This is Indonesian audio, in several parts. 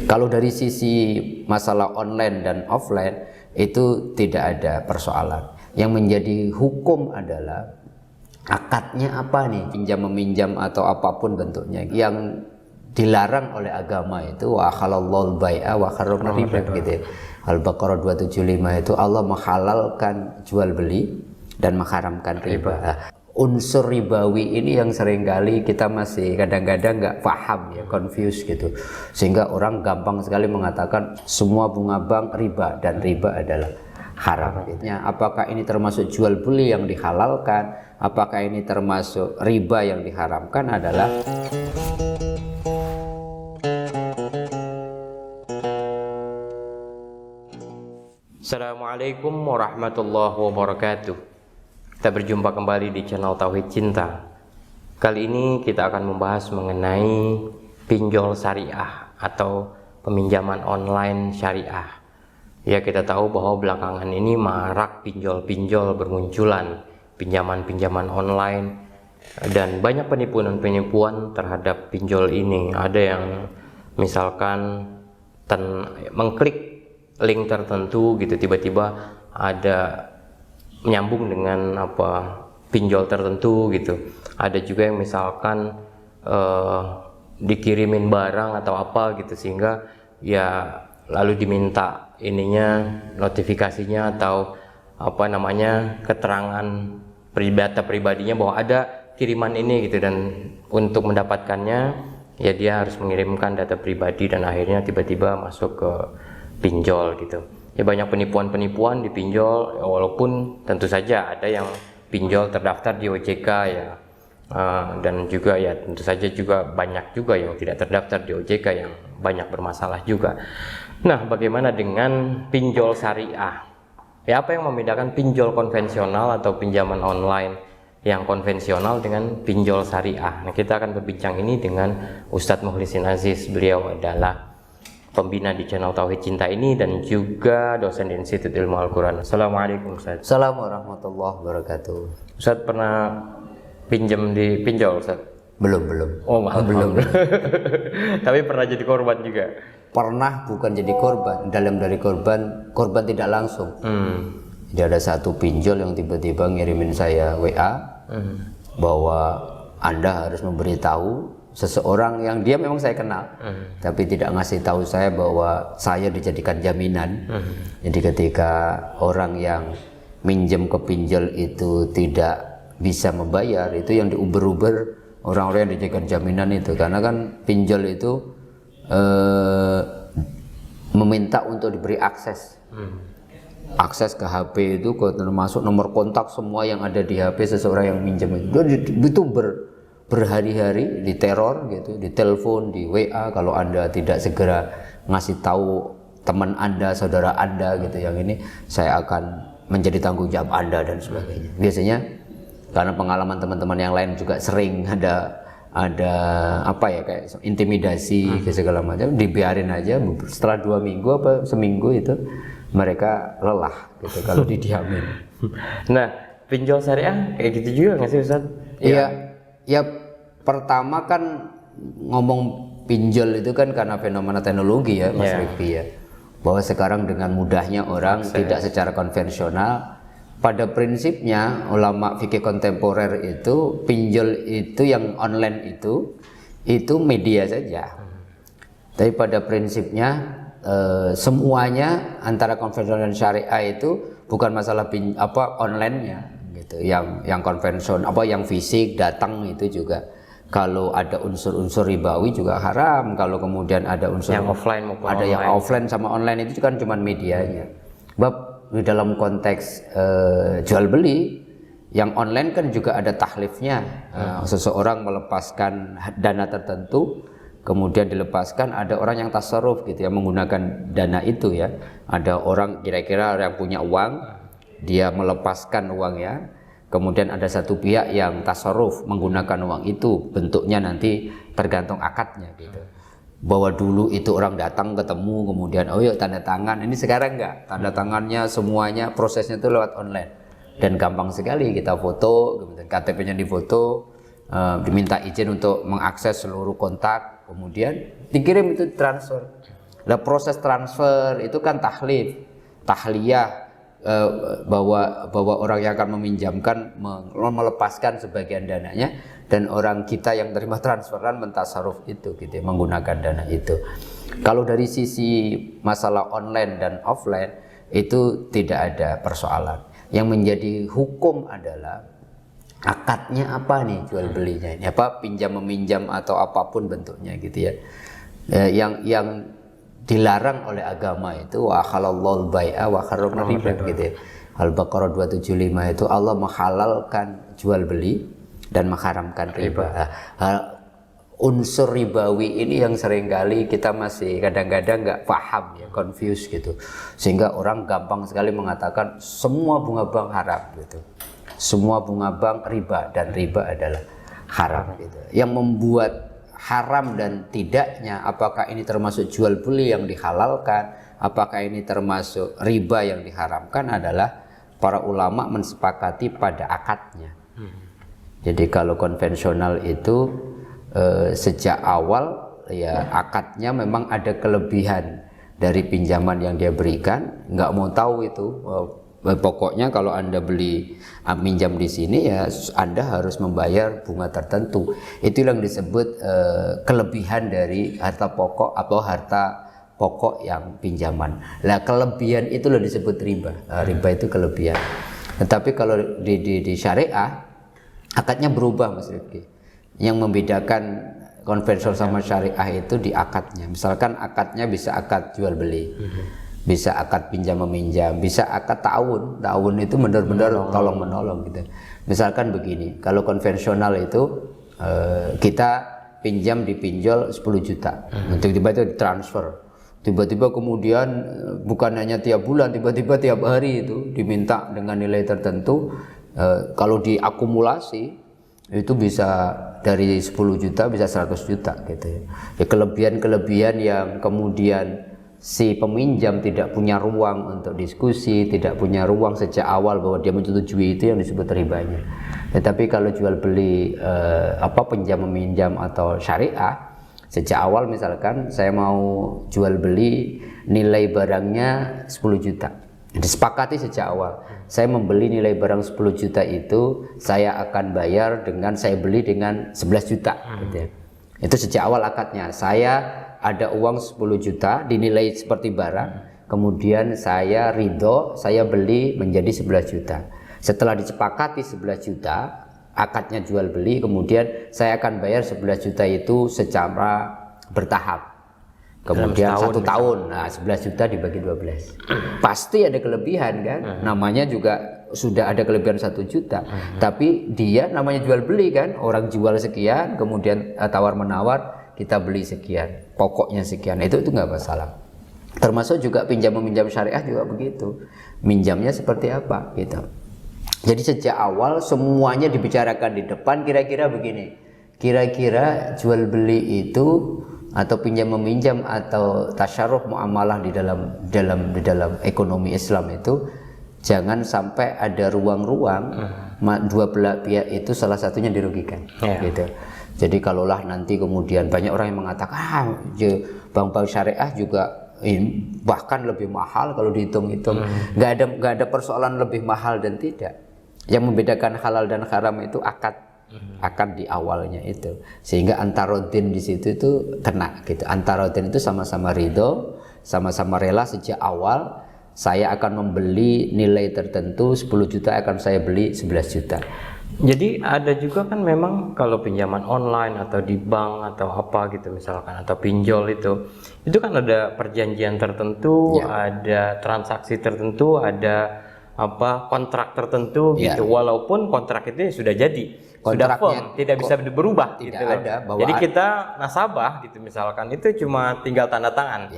Kalau dari sisi masalah online dan offline itu tidak ada persoalan. Yang menjadi hukum adalah akadnya apa nih, pinjam meminjam atau apapun bentuknya. Yang dilarang oleh agama itu wa halallahu bai'a wa harrama riba gitu ya. Al-Baqarah 275 itu Allah menghalalkan jual beli dan mengharamkan riba. Nah, unsur ribawi ini yang seringkali kita masih kadang-kadang nggak paham ya, confuse gitu, sehingga orang gampang sekali mengatakan semua bunga bank riba dan riba adalah haram gitu. Apakah ini termasuk jual beli yang dihalalkan, apakah ini termasuk riba yang diharamkan adalah Assalamualaikum warahmatullahi wabarakatuh. Kita berjumpa kembali di channel Tauhid Cinta. Kali ini kita akan membahas mengenai pinjol syariah atau peminjaman online syariah. Ya, kita tahu bahwa belakangan ini marak pinjol-pinjol bermunculan, pinjaman-pinjaman online, dan banyak penipuan-penipuan terhadap pinjol ini. Ada yang misalkan mengklik link tertentu gitu, tiba-tiba ada menyambung dengan pinjol tertentu gitu. Ada juga yang misalkan dikirimin barang atau apa gitu, sehingga ya lalu diminta notifikasinya atau keterangan data pribadinya bahwa ada kiriman ini gitu, dan untuk mendapatkannya ya dia harus mengirimkan data pribadi, dan akhirnya tiba-tiba masuk ke pinjol gitu. Ya, banyak penipuan-penipuan di pinjol, walaupun tentu saja ada yang pinjol terdaftar di OJK ya, dan juga ya tentu saja juga banyak juga yang tidak terdaftar di OJK yang banyak bermasalah juga. Nah, bagaimana dengan pinjol syariah? Ya, apa yang membedakan pinjol konvensional atau pinjaman online yang konvensional dengan pinjol syariah? Nah, kita akan berbincang ini dengan Ustadz Mukhlisin Aziz. Beliau adalah pembina di channel Tauhid Cinta ini dan juga dosen di Institut Ilmu Al-Quran. Assalamualaikum Ustaz. Assalamualaikum warahmatullahi wabarakatuh. Ustaz pernah pinjam di pinjol Ustaz? Belum. Oh, belum. Tapi pernah jadi korban juga? Pernah, bukan jadi korban. Dalam dari korban tidak langsung. Jadi ada satu pinjol yang tiba-tiba ngirimin saya WA bahwa Anda harus memberitahu seseorang yang dia memang saya kenal, tapi tidak ngasih tahu saya bahwa saya dijadikan jaminan. Jadi ketika orang yang minjem ke pinjol itu tidak bisa membayar, itu yang diuber-uber orang-orang yang dijadikan jaminan itu, karena kan pinjol itu meminta untuk diberi akses ke HP itu, termasuk nomor kontak semua yang ada di HP seseorang yang minjem itu berhari-hari diteror gitu, ditelepon, di WA, kalau Anda tidak segera ngasih tahu teman Anda, saudara Anda gitu, yang ini saya akan menjadi tanggung jawab Anda dan sebagainya. Biasanya karena pengalaman teman-teman yang lain juga sering ada kayak intimidasi segala macam, dibiarin aja. Setelah 2 minggu seminggu itu mereka lelah gitu kalau didiamin. Nah, pinjol syariah kayak gitu juga nggak sih Ustaz? Iya. Ya, pertama kan ngomong pinjol itu kan karena fenomena teknologi ya Mas Rifki ya, bahwa sekarang dengan mudahnya orang tidak secara konvensional. Pada prinsipnya ulama fikih kontemporer itu pinjol itu yang online itu media saja. Tapi pada prinsipnya semuanya antara konvensional dan syariah itu bukan masalah online-nya. Gitu. Yang konvensional yang fisik datang itu juga kalau ada unsur-unsur ribawi juga haram. Kalau kemudian ada unsur yang offline maupun ada online. Yang offline sama online itu kan cuma medianya. Sebab di dalam konteks jual beli yang online kan juga ada tahlifnya. Seseorang melepaskan dana tertentu, kemudian dilepaskan, ada orang yang tasarruf gitu, yang menggunakan dana itu ya. Ada orang kira-kira yang punya uang, dia melepaskan uangnya, kemudian ada satu pihak yang tasarruf menggunakan uang itu, bentuknya nanti tergantung akadnya gitu. Bahwa dulu itu orang datang ketemu, kemudian yuk tanda tangan. Ini sekarang enggak, tanda tangannya semuanya prosesnya itu lewat online dan gampang sekali. Kita foto, kemudian KTP-nya difoto, diminta izin untuk mengakses seluruh kontak, kemudian dikirim itu transfer. Nah, proses transfer itu kan tahliyah, bahwa orang yang akan meminjamkan melepaskan sebagian dananya, dan orang kita yang terima transferan mentasaruf itu gitu, menggunakan dana itu. Kalau dari sisi masalah online dan offline itu tidak ada persoalan. Yang menjadi hukum adalah akadnya apa nih, jual belinya ini apa, pinjam meminjam atau apapun bentuknya gitu ya. Yang dilarang oleh agama itu wa halallahu bai'a wa harrama riba gitu ya. Al-Baqarah 275 itu Allah menghalalkan jual beli dan mengharamkan riba. Unsur ribawi ini yang seringkali kita masih kadang-kadang nggak paham ya, confused gitu, sehingga orang gampang sekali mengatakan semua bunga bank haram gitu, semua bunga bank riba, dan riba adalah haram gitu. Yang membuat haram dan tidaknya, apakah ini termasuk jual beli yang dihalalkan, apakah ini termasuk riba yang diharamkan, adalah para ulama mensepakati pada akadnya. Jadi kalau konvensional itu sejak awal ya akadnya memang ada kelebihan dari pinjaman yang dia berikan, nggak mau tahu itu. Pokoknya kalau Anda minjam di sini ya Anda harus membayar bunga tertentu. Itu yang disebut kelebihan dari harta pokok atau harta pokok yang pinjaman. Nah, kelebihan itu loh disebut riba. Riba itu kelebihan. Tetapi kalau di syariah akadnya berubah, Mas Rifki. Yang membedakan konvensional sama syariah itu di akadnya. Misalkan akadnya bisa akad jual beli, bisa akad pinjam meminjam, bisa akad ta'awun. Ta'awun itu benar-benar tolong menolong gitu. Misalkan begini, kalau konvensional itu kita pinjam dipinjol 10 juta, tiba-tiba itu ditransfer, tiba-tiba kemudian bukan hanya tiap bulan, tiba-tiba tiap hari itu diminta dengan nilai tertentu. Kalau diakumulasi itu bisa dari 10 juta bisa 100 juta gitu ya. Ya, kelebihan-kelebihan yang kemudian si peminjam tidak punya ruang untuk diskusi, tidak punya ruang sejak awal bahwa dia menyetujui, itu yang disebut ribanya. Tetapi kalau jual beli pinjam meminjam atau syariah, sejak awal misalkan saya mau jual beli nilai barangnya 10 juta. Disepakati sejak awal, saya membeli nilai barang 10 juta itu saya akan bayar dengan saya beli dengan 11 juta gitu ya. Itu sejak awal akadnya. Saya ada uang 10 juta dinilai seperti barang, kemudian saya ridho, saya beli menjadi 11 juta. Setelah disepakati 11 juta, akadnya jual beli, kemudian saya akan bayar 11 juta itu secara bertahap. Kemudian 1 tahun, nah 11 juta dibagi 12. Pasti ada kelebihan kan, namanya juga sudah ada kelebihan 1 juta. Tapi dia namanya jual beli kan, orang jual sekian, kemudian tawar menawar, kita beli sekian, pokoknya sekian, itu nggak masalah. Termasuk juga pinjam meminjam syariah juga begitu, minjamnya seperti apa gitu. Jadi sejak awal semuanya dibicarakan di depan. Kira-kira begini, kira-kira jual beli itu atau pinjam meminjam atau tasyarruh muamalah di dalam ekonomi Islam itu jangan sampai ada ruang-ruang dua belah pihak itu salah satunya dirugikan gitu. Jadi kalaulah nanti kemudian banyak orang yang mengatakan bank-bank syariah juga bahkan lebih mahal kalau dihitung-hitung, nggak ada persoalan lebih mahal dan tidak. Yang membedakan halal dan haram itu akad di awalnya itu, sehingga antarodin di situ itu kena gitu. Antarodin itu sama-sama ridho, sama-sama rela sejak awal. Saya akan membeli nilai tertentu 10 juta, akan saya beli 11 juta. Jadi ada juga kan memang kalau pinjaman online atau di bank atau apa gitu misalkan, atau pinjol itu kan ada perjanjian tertentu, ada transaksi tertentu, ada kontrak tertentu gitu. Walaupun kontrak itu sudah jadi, sudah firm, tidak bisa berubah tidak gitu. Ada jadi kita nasabah gitu misalkan, itu cuma tinggal tanda tangan.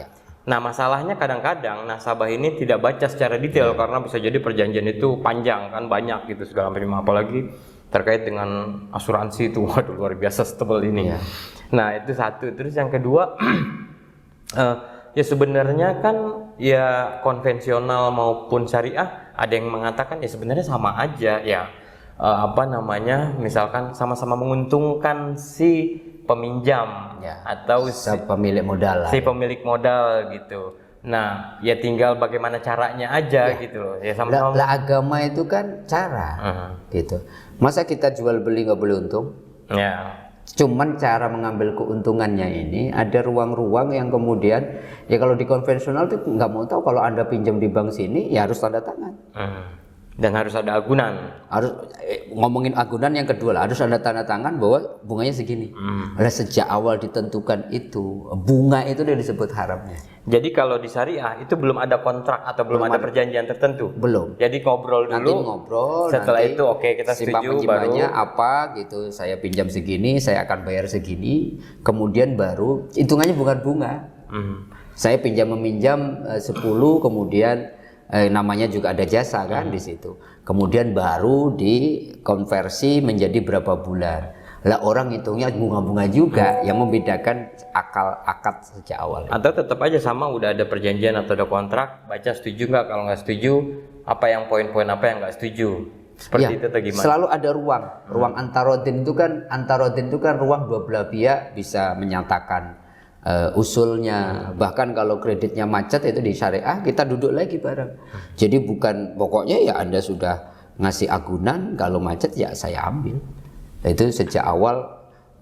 Nah, masalahnya kadang-kadang nasabah ini tidak baca secara detail karena bisa jadi perjanjian itu panjang kan, banyak gitu segala macam, apalagi terkait dengan asuransi itu, waduh luar biasa setebal ini. Nah, itu satu. Terus yang kedua, ya sebenarnya kan ya konvensional maupun syariah ada yang mengatakan ya sebenarnya sama aja ya. misalkan sama-sama menguntungkan si peminjam Ya, atau pemilik modal lah. si pemilik modal gitu. Nah, ya tinggal bagaimana caranya aja gitu loh. Ya sama-sama. Lah agama itu kan cara, gitu. Masa kita jual beli nggak boleh untung? Ya. Cuman cara mengambil keuntungannya ini ada ruang-ruang yang kemudian ya kalau di konvensional tuh nggak mau tahu, kalau Anda pinjam di bank sini ya harus tanda tangan. Dan harus ada agunan. Harus ngomongin agunan yang kedua lah, harus ada tanda tangan bahwa bunganya segini. Lah sejak awal ditentukan itu, bunga itu udah disebut haramnya. Jadi kalau di syariah itu belum ada kontrak atau belum ada perjanjian tertentu. Belum. Jadi ngobrol dulu. Nanti ngobrol. Setelah nanti itu oke, kita setuju baru. apa gitu, saya pinjam segini, saya akan bayar segini. Kemudian baru hitungannya bukan bunga. Saya pinjam meminjam 10, kemudian namanya juga ada jasa kan di situ. Kemudian baru dikonversi menjadi berapa bulan. Lah orang hitungnya bunga-bunga juga, yang membedakan akad sejak awal. Atau tetap aja sama, udah ada perjanjian atau ada kontrak, baca setuju nggak, kalau nggak setuju apa yang poin-poin apa yang nggak setuju. Seperti itu atau gimana? Selalu ada ruang antarodin itu kan ruang dua belah pihak bisa menyatakan usulnya. Bahkan kalau kreditnya macet itu di syariah kita duduk lagi bareng. Jadi bukan pokoknya ya Anda sudah ngasih agunan, kalau macet ya saya ambil. Itu sejak awal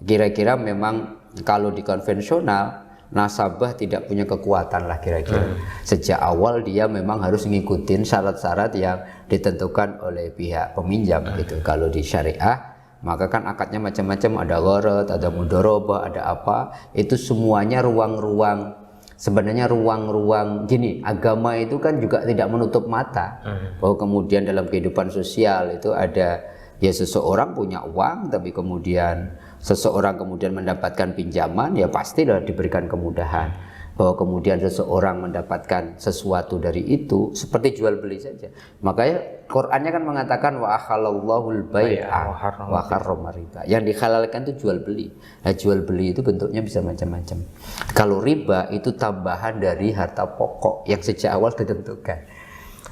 kira-kira memang kalau di konvensional nasabah tidak punya kekuatan lah kira-kira. Sejak awal dia memang harus ngikutin syarat-syarat yang ditentukan oleh pihak peminjam gitu. Kalau di syariah maka kan akadnya macam-macam, ada gharat, ada mudharabah, ada apa, itu semuanya ruang-ruang. Sebenarnya ruang-ruang gini, agama itu kan juga tidak menutup mata bahwa kemudian dalam kehidupan sosial itu ada ya seseorang punya uang, tapi kemudian seseorang kemudian mendapatkan pinjaman, ya pastilah diberikan kemudahan. Bahwa kemudian seseorang mendapatkan sesuatu dari itu seperti jual beli saja. Makanya Qur'annya kan mengatakan wa ahalallahul bai'a wa harrama riba. Yang dihalalkan itu jual beli. Nah, jual beli itu bentuknya bisa macam-macam. Kalau riba itu tambahan dari harta pokok yang sejak awal ditentukan.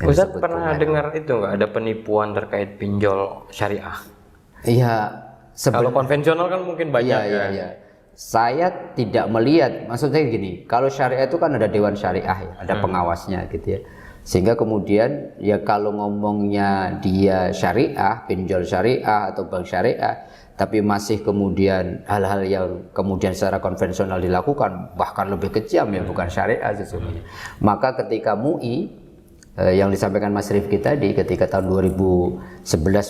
Ustaz pernah dengar itu nggak, ada penipuan terkait pinjol syariah? Iya. Kalau konvensional kan mungkin banyak Iya. Saya tidak melihat, maksudnya gini, kalau syariah itu kan ada dewan syariah ya, ada pengawasnya gitu ya. Sehingga kemudian ya kalau ngomongnya dia syariah, pinjol syariah atau bank syariah, tapi masih kemudian hal-hal yang kemudian secara konvensional dilakukan, bahkan lebih kejam ya, bukan syariah sesungguhnya. Maka ketika MUI yang disampaikan Mas Rifki tadi, ketika tahun 2011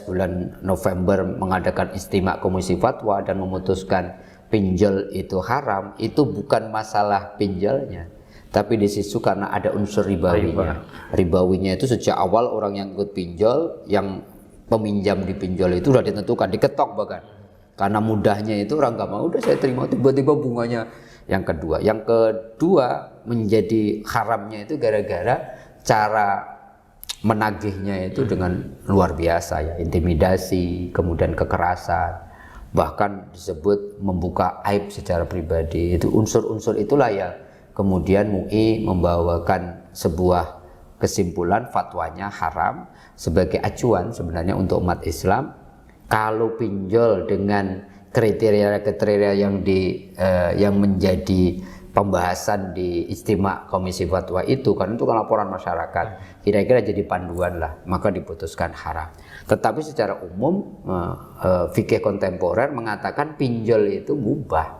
bulan November mengadakan istimewa Komisi Fatwa dan memutuskan pinjol itu haram, itu bukan masalah pinjolnya, tapi di situ karena ada unsur ribawinya. Ribawinya itu sejak awal orang yang ikut pinjol, yang peminjam di pinjol itu sudah ditentukan, diketok bahkan. Karena mudahnya itu orang nggak mau, udah saya terima, tiba-tiba bunganya. Yang kedua menjadi haramnya itu gara-gara cara menagihnya itu dengan luar biasa ya, intimidasi, kemudian kekerasan. Bahkan disebut membuka aib secara pribadi. Itu unsur-unsur itulah yang kemudian MUI membawakan sebuah kesimpulan fatwanya haram sebagai acuan sebenarnya untuk umat Islam. Kalau pinjol dengan kriteria-kriteria yang menjadi pembahasan di istimewa Komisi Fatwa itu kan laporan masyarakat, kira-kira jadi panduan lah, maka diputuskan haram. Tetapi secara umum fikih kontemporer mengatakan pinjol itu mubah,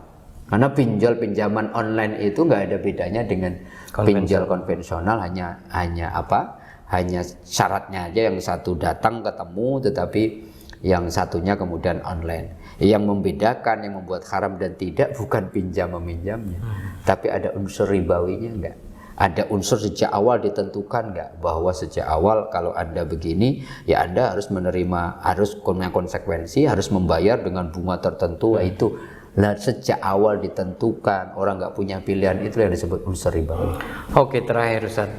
karena pinjaman online itu nggak ada bedanya dengan pinjol konvensional, hanya syaratnya aja, yang satu datang ketemu, tetapi yang satunya kemudian online. Yang membedakan, yang membuat haram dan tidak bukan pinjam meminjamnya, tapi ada unsur ribawinya enggak? Ada unsur sejak awal ditentukan enggak? Bahwa sejak awal kalau Anda begini, ya Anda harus menerima, harus punya konsekuensi, harus membayar dengan bunga tertentu. Itu lah sejak awal ditentukan, orang nggak punya pilihan, itu yang disebut unsur ribawi. Oke, terakhir Ustaz,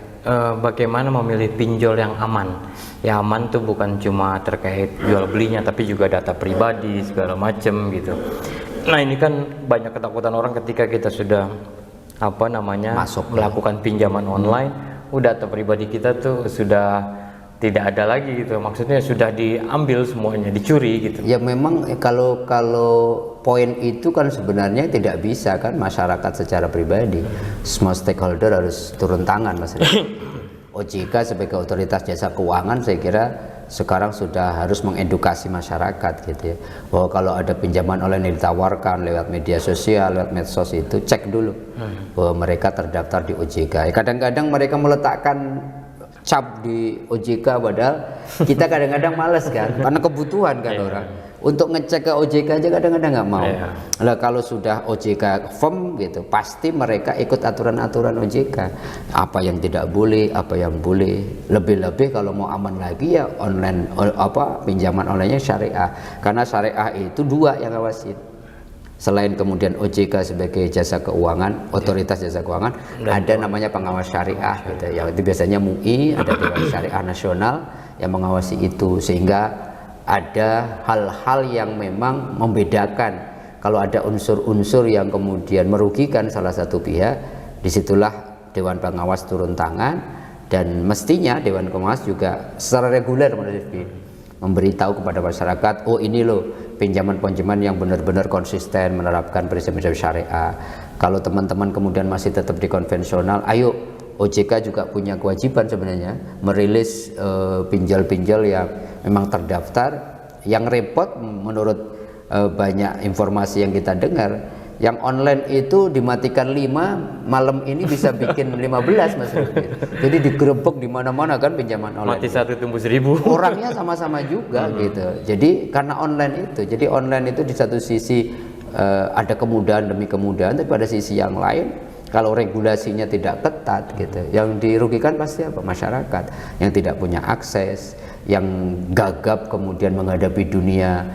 bagaimana memilih pinjol yang aman? Ya aman tuh bukan cuma terkait jual belinya, tapi juga data pribadi segala macam gitu. Nah ini kan banyak ketakutan orang ketika kita sudah melakukan pinjaman online, data pribadi kita tuh sudah tidak ada lagi gitu. Maksudnya sudah diambil semuanya, dicuri gitu. Ya memang kalau poin itu kan sebenarnya tidak bisa kan masyarakat secara pribadi. Semua stakeholder harus turun tangan Mas. OJK sebagai otoritas jasa keuangan saya kira sekarang sudah harus mengedukasi masyarakat gitu ya, bahwa kalau ada pinjaman online yang ditawarkan lewat media sosial, lewat medsos itu cek dulu bahwa mereka terdaftar di OJK. Kadang-kadang mereka meletakkan cap di OJK padahal kita kadang-kadang males kan karena kebutuhan kan orang untuk ngecek ke OJK aja kadang-kadang nggak mau. Lah kalau sudah OJK firm gitu pasti mereka ikut aturan-aturan OJK, apa yang tidak boleh, apa yang boleh. Lebih-lebih kalau mau aman lagi ya online pinjaman onlinenya syariah, karena syariah itu dua yang ngawasin. Selain kemudian OJK sebagai jasa keuangan, otoritas jasa keuangan, ada namanya pengawas syariah gitu. Yang itu biasanya MUI, ada Dewan Syariah Nasional yang mengawasi itu, sehingga ada hal-hal yang memang membedakan. Kalau ada unsur-unsur yang kemudian merugikan salah satu pihak, disitulah Dewan Pengawas turun tangan, dan mestinya Dewan Pengawas juga secara reguler memberitahu kepada masyarakat, oh ini loh pinjaman-pinjaman yang benar-benar konsisten menerapkan prinsip-prinsip syariah. Kalau teman-teman kemudian masih tetap di konvensional, ayo OJK juga punya kewajiban sebenarnya merilis pinjol-pinjol yang memang terdaftar. Yang repot menurut banyak informasi yang kita dengar, yang online itu dimatikan 5, malam ini bisa bikin 15 Mas Rifki. Jadi digerebek di mana-mana kan pinjaman online. Mati 1 tumbuh 1000. Orangnya sama-sama juga gitu. Jadi karena online itu, jadi online itu di satu sisi ada kemudahan demi kemudahan, tapi pada sisi yang lain kalau regulasinya tidak ketat gitu, yang dirugikan pasti apa? Masyarakat yang tidak punya akses, yang gagap kemudian menghadapi dunia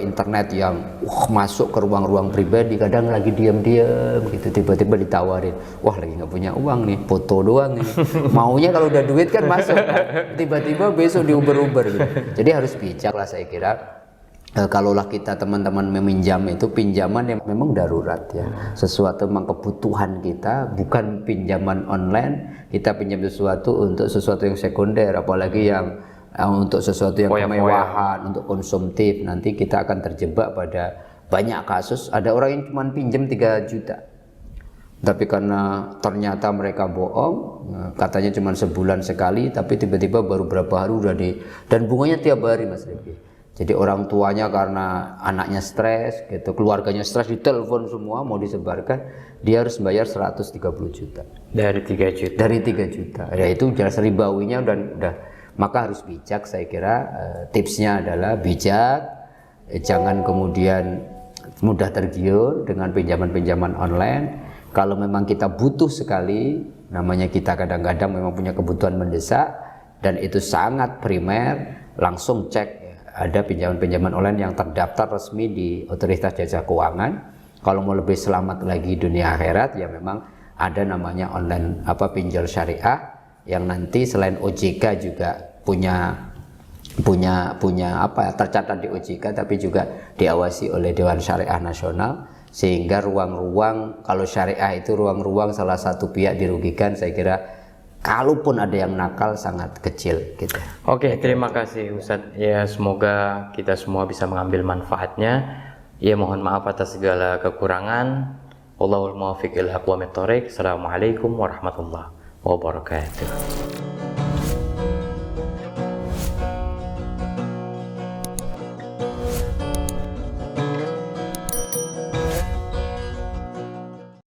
internet yang masuk ke ruang-ruang pribadi, kadang lagi diam-diam gitu tiba-tiba ditawarin, wah lagi nggak punya uang nih, foto doang nih, maunya kalau udah duit kan masuk kan? Tiba-tiba besok diuber-uber gitu. Jadi harus bijak lah saya kira. Kalaulah kita teman-teman meminjam itu pinjaman yang memang darurat ya, sesuatu memang kebutuhan kita, bukan pinjaman online. Kita pinjam sesuatu untuk sesuatu yang sekunder, apalagi yang untuk sesuatu yang kemewahan, untuk konsumtif, nanti kita akan terjebak pada banyak kasus. Ada orang yang cuma pinjam 3 juta, tapi karena ternyata mereka bohong, katanya cuma sebulan sekali, tapi tiba-tiba baru berapa hari udah dan bunganya tiap hari Mas Rifki. Jadi orang tuanya karena anaknya stres gitu, keluarganya stres, ditelepon semua mau disebarkan, dia harus bayar 130 juta. Dari 3 juta. Dari 3 juta. Ya itu jelas ribawinya udah. Maka harus bijak saya kira. Tipsnya adalah bijak, jangan kemudian mudah tergiur dengan pinjaman-pinjaman online. Kalau memang kita butuh sekali, namanya kita kadang-kadang memang punya kebutuhan mendesak dan itu sangat primer, langsung cek. Ada pinjaman-pinjaman online yang terdaftar resmi di Otoritas Jasa Keuangan. Kalau mau lebih selamat lagi dunia akhirat, ya memang ada namanya online pinjol syariah yang nanti selain OJK juga punya tercatat di OJK, tapi juga diawasi oleh Dewan Syariah Nasional, sehingga ruang-ruang, kalau syariah itu ruang-ruang salah satu pihak dirugikan, saya kira kalaupun ada yang nakal sangat kecil gitu. Oke, terima kasih Ustadz. Ya, semoga kita semua bisa mengambil manfaatnya. Ya, mohon maaf atas segala kekurangan. Wallahul muwaffiq ila aqwamit thoriq. Assalamualaikum warahmatullahi wabarakatuh.